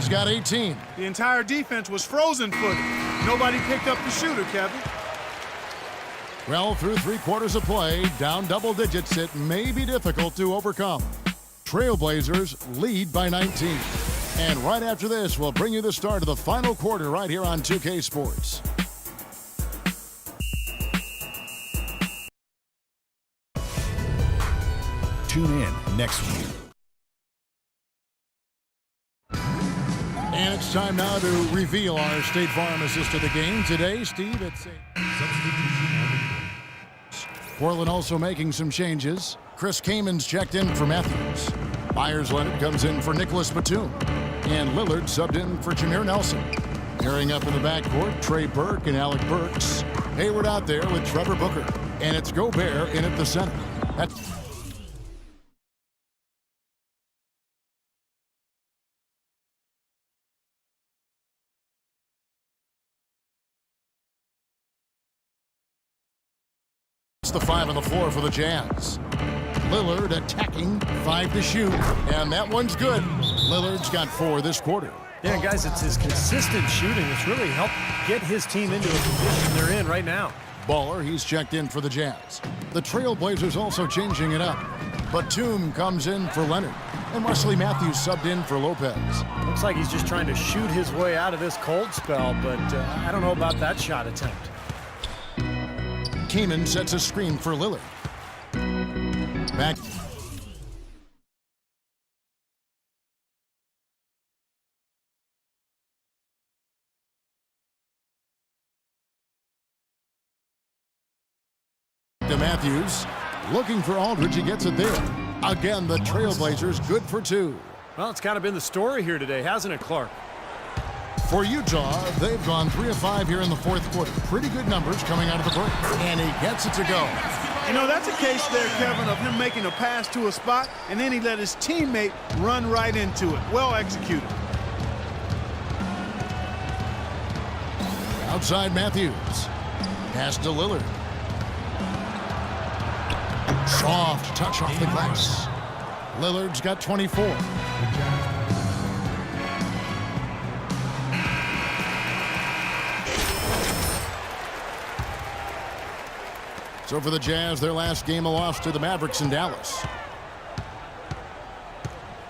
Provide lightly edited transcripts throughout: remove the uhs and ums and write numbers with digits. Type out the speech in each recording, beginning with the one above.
Lillard's got 18. The entire defense was frozen-footed. Nobody picked up the shooter, Kevin. Well, through 3 quarters of play, down double digits, it may be difficult to overcome. Trailblazers lead by 19. And right after this, we'll bring you the start of the final quarter right here on 2K Sports. Tune in next week. And it's time now to reveal our State Farm assist of the game. Today, Steve, it's Portland also making some changes. Chris Kamen's checked in for Matthews. Myers Leonard comes in for Nicholas Batum. And Lillard subbed in for Jameer Nelson. Pairing up in the backcourt, Trey Burke and Alec Burks. Hayward out there with Trevor Booker. And it's Gobert in at the center. That's the 5 on the floor for the Jazz. Lillard attacking, 5 to shoot, and that one's good. Lillard's got 4 this quarter. Yeah, guys, it's his consistent shooting that's really helped get his team into a position they're in right now. Baller, he's checked in for the Jazz. The Trailblazers also changing it up. Batum comes in for Leonard, and Wesley Matthews subbed in for Lopez. Looks like he's just trying to shoot his way out of this cold spell, but I don't know about that shot attempt. Kaman sets a screen for Lillard. Back. To Matthews. Looking for Aldridge. He gets it there. Again, the Trailblazers good for 2. Well, it's kind of been the story here today, hasn't it, Clark? For Utah, they've gone 3 of 5 here in the 4th quarter. Pretty good numbers coming out of the break. And he gets it to go. You know, that's a case there, Kevin, of him making a pass to a spot, and then he let his teammate run right into it. Well executed. Outside Matthews. Pass to Lillard. Soft touch off the glass. Lillard's got 24. So for the Jazz, their last game a loss to the Mavericks in Dallas.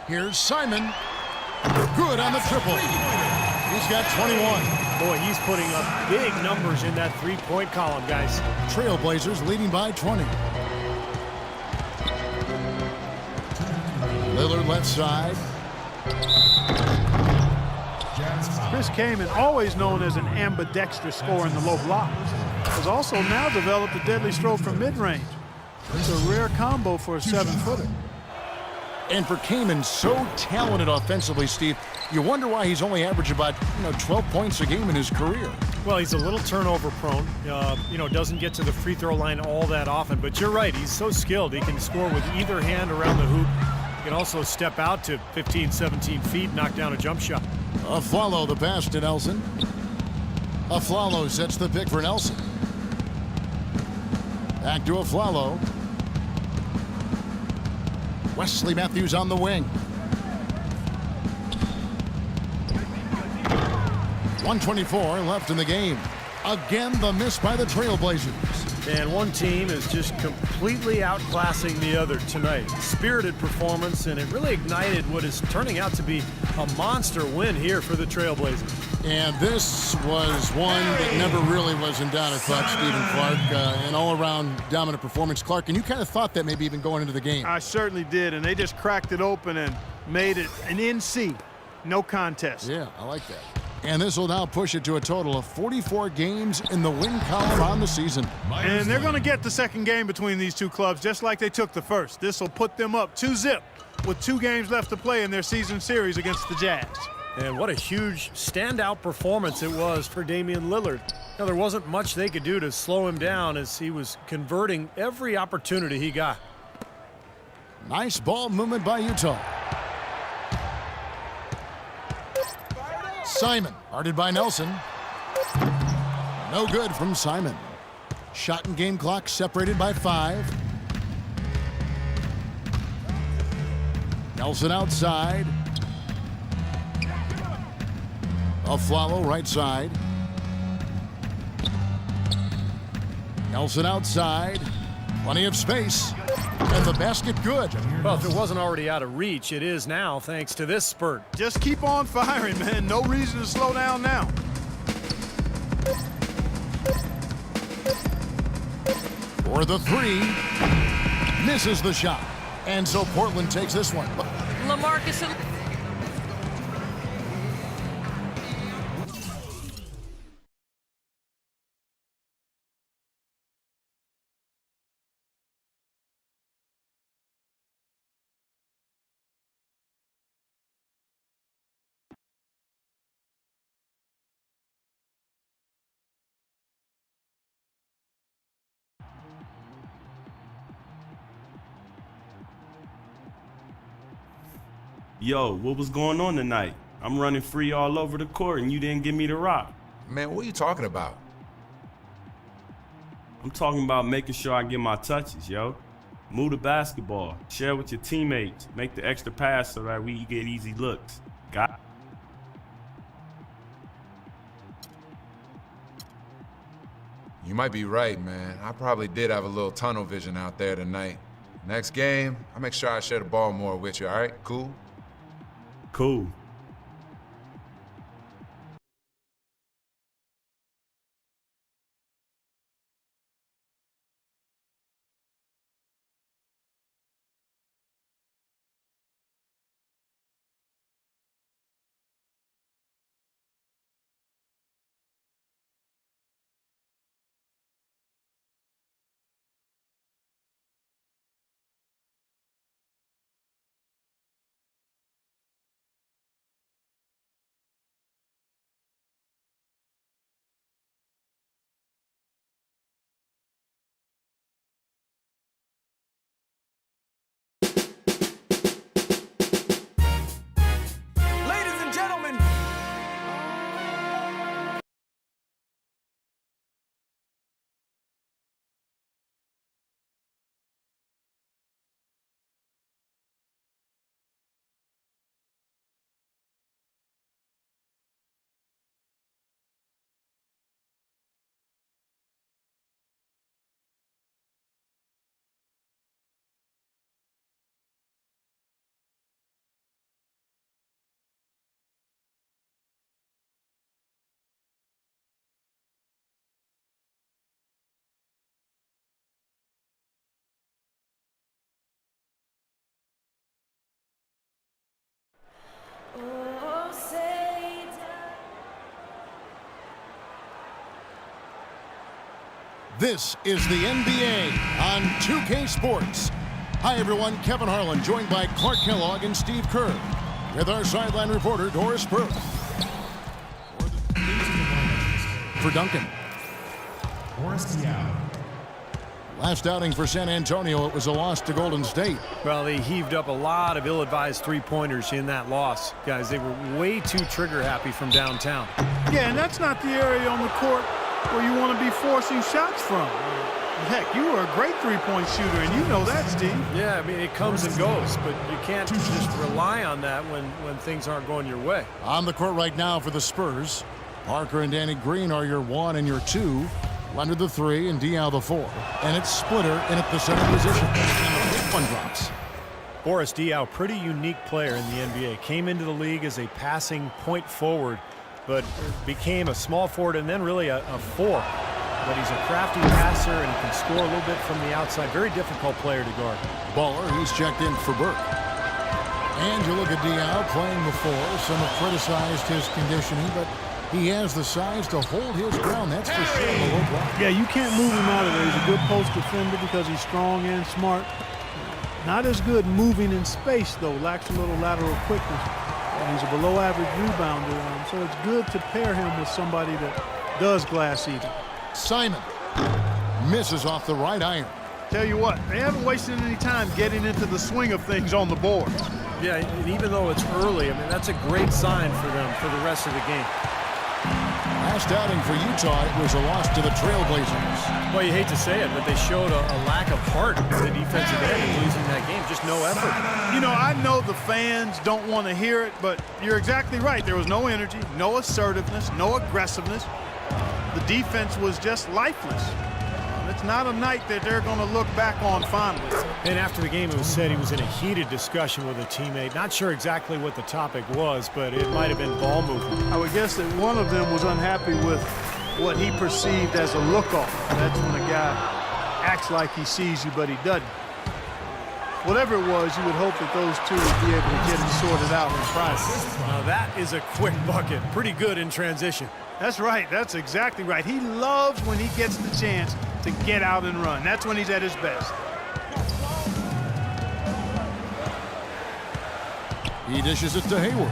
Here's Simon. Good on the triple. He's got 21. Boy, he's putting up big numbers in that three-point column, guys. Trailblazers leading by 20. Lillard left side. Chris Kaman, always known as an ambidextrous scorer in the low block, has also now developed a deadly stroke from mid-range. It's a rare combo for a 7-footer. And for Kaman, so talented offensively, Steve, you wonder why he's only averaged about 12 points a game in his career. Well, he's a little turnover prone. Doesn't get to the free throw line all that often. But you're right, he's so skilled. He can score with either hand around the hoop. He can also step out to 15, 17 feet, knock down a jump shot. Afflalo the pass to Nelson. Afflalo sets the pick for Nelson. Back to Afflalo. Wesley Matthews on the wing. 1:24 left in the game. Again, the miss by the Trailblazers. And one team is just completely outclassing the other tonight. Spirited performance, and it really ignited what is turning out to be a monster win here for the Trailblazers. And this was one that never really was in doubt, I thought, Stephen Clark. An all-around dominant performance. Clark, and you kind of thought that maybe even going into the game. I certainly did, and they just cracked it open and made it an NC. No contest. Yeah, I like that. And this will now push it to a total of 44 games in the win column on the season. And they're going to get the second game between these two clubs just like they took the first. This will put them up 2-0 with 2 games left to play in their season series against the Jazz. And what a huge standout performance it was for Damian Lillard. Now, there wasn't much they could do to slow him down as he was converting every opportunity he got. Nice ball movement by Utah. Simon, guarded by Nelson. No good from Simon. Shot and game clock separated by 5. Nelson outside. Afflalo right side. Nelson outside. Plenty of space. And the basket good. Well, if it wasn't already out of reach, it is now thanks to this spurt. Just keep on firing, man. No reason to slow down now. For the three. Misses the shot. And so Portland takes this one. LaMarcus. Yo, what was going on tonight? I'm running free all over the court and you didn't give me the rock. Man, what are you talking about? I'm talking about making sure I get my touches, yo. Move the basketball, share with your teammates, make the extra pass so that we get easy looks. Got You might be right, man. I probably did have a little tunnel vision out there tonight. Next game, I'll make sure I share the ball more with you, all right? Cool? Cool. This is the NBA on 2K Sports. Hi, everyone. Kevin Harlan, joined by Clark Kellogg and Steve Kerr, with our sideline reporter, Doris Burke. For Duncan. Last outing for San Antonio, it was a loss to Golden State. Well, they heaved up a lot of ill-advised three-pointers in that loss. Guys, they were way too trigger-happy from downtown. Yeah, and that's not the area on the court where you want to be forcing shots from. Heck, you were a great three-point shooter, and you know that, Steve. Yeah, I mean, it comes and goes, but you can't just rely on that when things aren't going your way. On the court right now for the Spurs, Parker and Danny Green are your 1 and your 2. Leonard the 3 and Diaw the 4. And it's Splitter in at the center position. And the big one drops. Boris Diaw, pretty unique player in the NBA. Came into the league as a passing point forward, but became a small forward and then really a 4. But he's a crafty passer and can score a little bit from the outside. Very difficult player to guard. Baller, he's checked in for Burke. And you look at Diaw playing before. Some have criticized his conditioning, but he has the size to hold his ground. That's for sure. Yeah, you can't move him out of there. He's a good post defender because he's strong and smart. Not as good moving in space, though. Lacks a little lateral quickness. And he's a below-average rebounder, so it's good to pair him with somebody that does glass eating. Simon misses off the right iron. Tell you what, they haven't wasted any time getting into the swing of things on the board. Yeah, and even though it's early, I mean, that's a great sign for them for the rest of the game. Last outing for Utah, it was a loss to the Trailblazers. Well, you hate to say it, but they showed a lack of heart at the defensive end in losing that game. Just no effort. You know, I know the fans don't want to hear it, but you're exactly right. There was no energy, no assertiveness, no aggressiveness. The defense was just lifeless. It's not a night that they're going to look back on fondly. And after the game, it was said he was in a heated discussion with a teammate. Not sure exactly what the topic was, but it might have been ball movement. I would guess that one of them was unhappy with what he perceived as a look-off. That's when a guy acts like he sees you, but he doesn't. Whatever it was, you would hope that those two would be able to get it sorted out in practice. Now that is a quick bucket. Pretty good in transition. That's right. That's exactly right. He loves when he gets the chance to get out and run. That's when he's at his best. He dishes it to Hayward.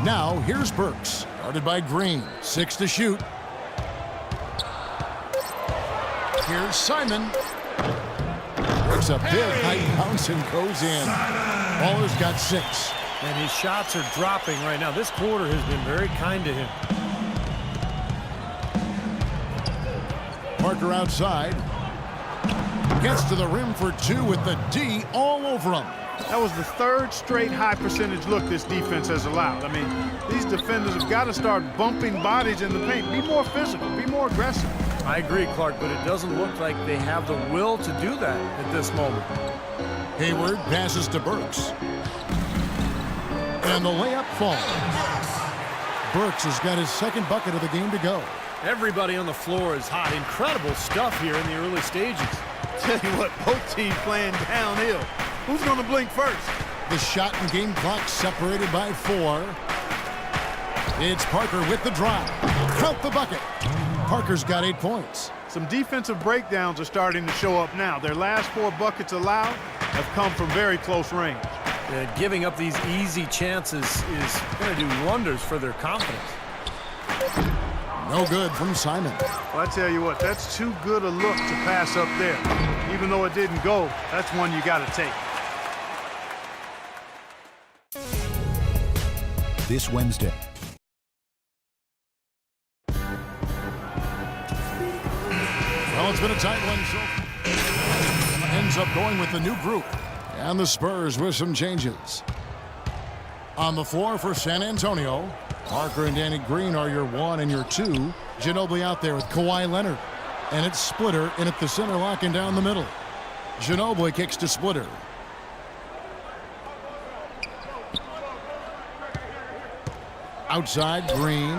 Now, here's Burks. Guarded by Green. 6 to shoot. Here's Simon. Breaks a big high bounce and goes in. Baller's got 6. And his shots are dropping right now. This quarter has been very kind to him. Parker outside. Gets to the rim for 2 with the D all over him. That was the third straight high percentage look this defense has allowed. I mean, these defenders have got to start bumping bodies in the paint. Be more physical, be more aggressive. I agree, Clark, but it doesn't look like they have the will to do that at this moment. Hayward passes to Burks. And the layup falls. Burks has got his second bucket of the game to go. Everybody on the floor is hot. Incredible stuff here in the early stages. Tell you what, both teams playing downhill. Who's going to blink first? The shot and game clock separated by 4. It's Parker with the drive. Count the bucket. Parker's got 8 points. Some defensive breakdowns are starting to show up now. Their last 4 buckets allowed have come from very close range. Giving up these easy chances is going to do wonders for their confidence. No good from Simon. Well, I tell you what, that's too good a look to pass up there. Even though it didn't go, that's one you got to take. This Wednesday. Well, it's been a tight one, so ends up going with the new group. And the Spurs with some changes. On the floor for San Antonio, Parker and Danny Green are your 1 and your 2. Ginobili out there with Kawhi Leonard. And it's Splitter in at the center, locking down the middle. Ginobili kicks to Splitter. Outside, Green.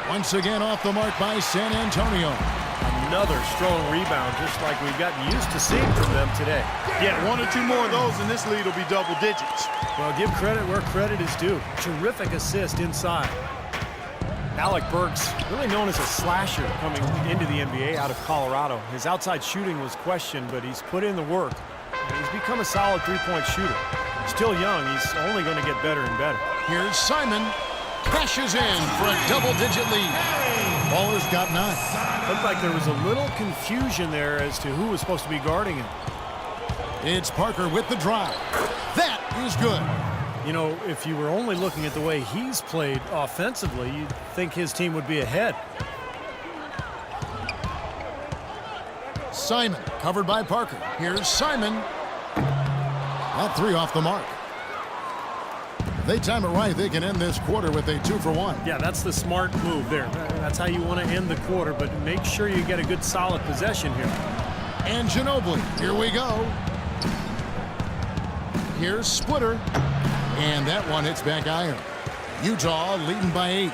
Once again off the mark by San Antonio. Another strong rebound, just like we've gotten used to seeing from them today. Yeah, 1 or 2 more of those and this lead will be double digits. Well, give credit where credit is due. Terrific assist inside. Alec Burks, really known as a slasher coming into the NBA out of Colorado. His outside shooting was questioned, but he's put in the work. And he's become a solid three-point shooter. Still young, he's only going to get better and better. Here's Simon. Cashes in for a double-digit lead. Baller's got 9. Looked like there was a little confusion there as to who was supposed to be guarding him. It's Parker with the drive. That is good. You know, if you were only looking at the way he's played offensively, you'd think his team would be ahead. Simon covered by Parker. Here's Simon. That 3 off the mark. If they time it right, they can end this quarter with a 2-for-1. Yeah, that's the smart move there. That's how you want to end the quarter, but make sure you get a good solid possession here. And Ginobili, here we go. Here's Splitter. And that one hits back iron. Utah leading by 8.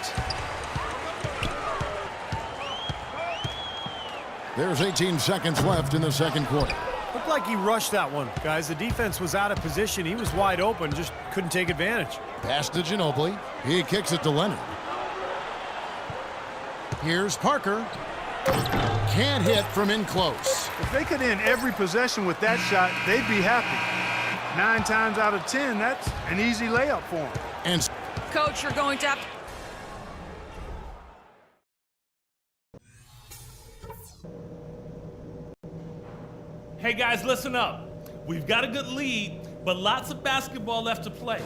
There's 18 seconds left in the second quarter. Looked like he rushed that one, guys. The defense was out of position. He was wide open, just couldn't take advantage. Pass to Ginobili. He kicks it to Leonard. Here's Parker. Can't hit from in close. If they could end every possession with that shot, they'd be happy. 9 times out of 10, that's an easy layup for them. And Coach, you're going to have to... Hey guys, listen up. We've got a good lead, but lots of basketball left to play.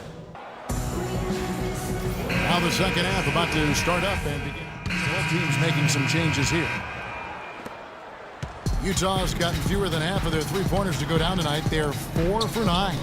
Now the second half about to start up and begin. Both teams making some changes here. Utah's gotten fewer than half of their three-pointers to go down tonight. They're 4 for 9.